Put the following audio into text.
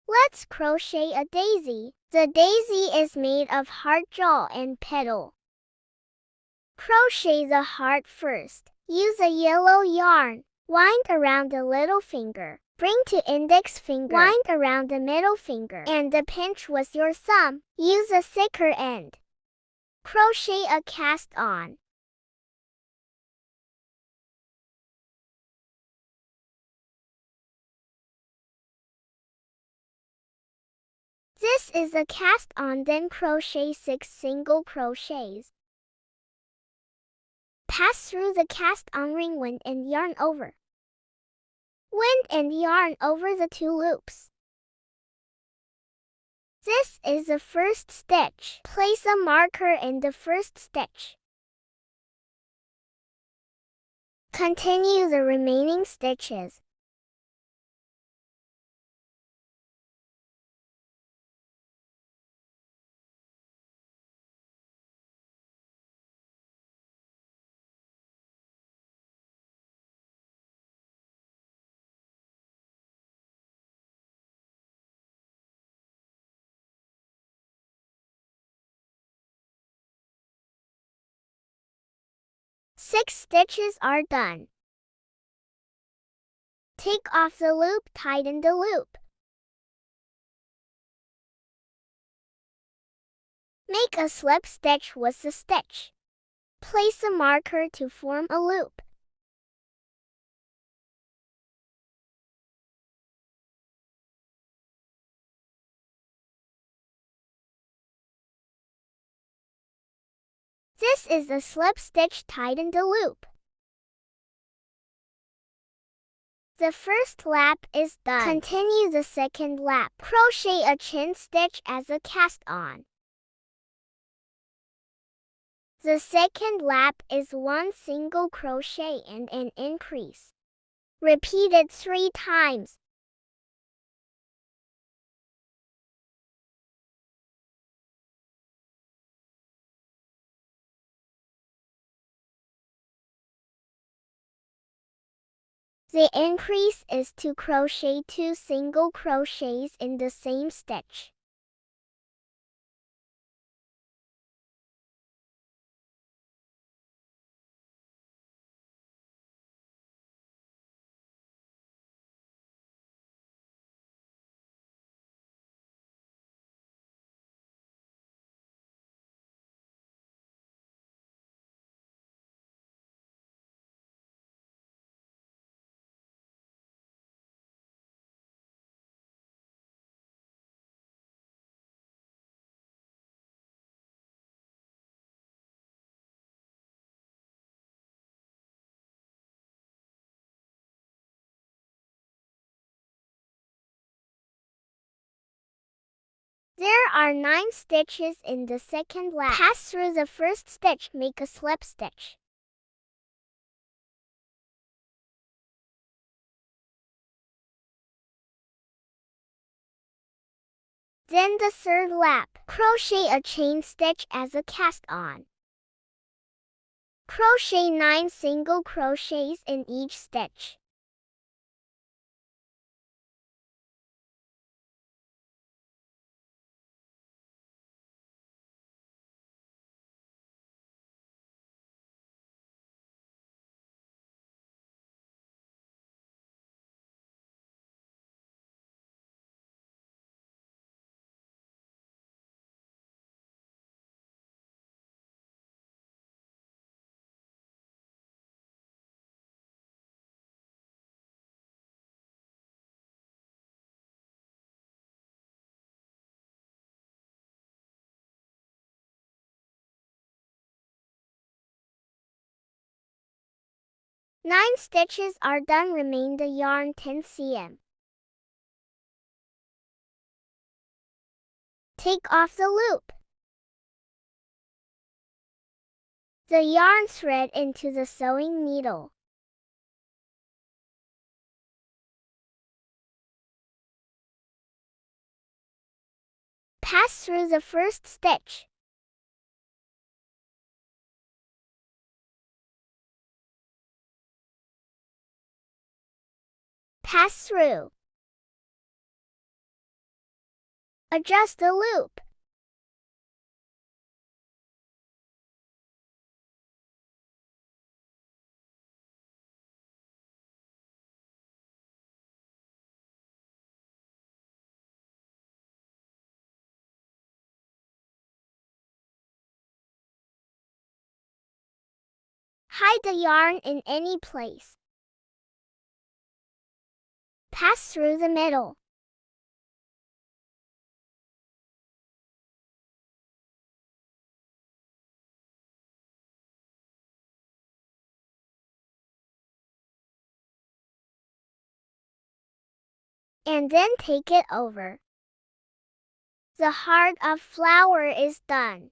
Let's crochet a daisy. The daisy is made of heart jaw and petal. Crochet the heart first. Use a yellow yarn. Wind around the little finger. Bring to index finger. Wind around the middle finger. And the pinch with your thumb. Use a thicker end. Crochet a cast on. This is a cast on, then crochet 6 single crochets. Pass through the cast on ring, wind and yarn over. Wind and yarn over the 2 loops. This is the first stitch. Place a marker in the first stitch. Continue the remaining stitches. Six stitches are done. Take off the loop, tighten the loop. Make a slip stitch with the stitch. Place a marker to form a loop. This is a slip stitch, tighten the loop. The first lap is done. Continue the second lap. Crochet a chain stitch as a cast on. The second lap is 1 single crochet and an increase. Repeat it 3 times. The increase is to crochet 2 single crochets in the same stitch. There are 9 stitches in the second lap. Pass through the first stitch, make a slip stitch. Then the third lap, crochet a chain stitch as a cast on. Crochet 9 single crochets in each stitch. Nine stitches are done. Remain the yarn 10 cm. Take off the loop. The yarn thread into the sewing needle. Pass through the first stitch. Pass through. Adjust the loop. Hide the yarn in any place. Pass through the middle. And then take it over. The heart of flower is done.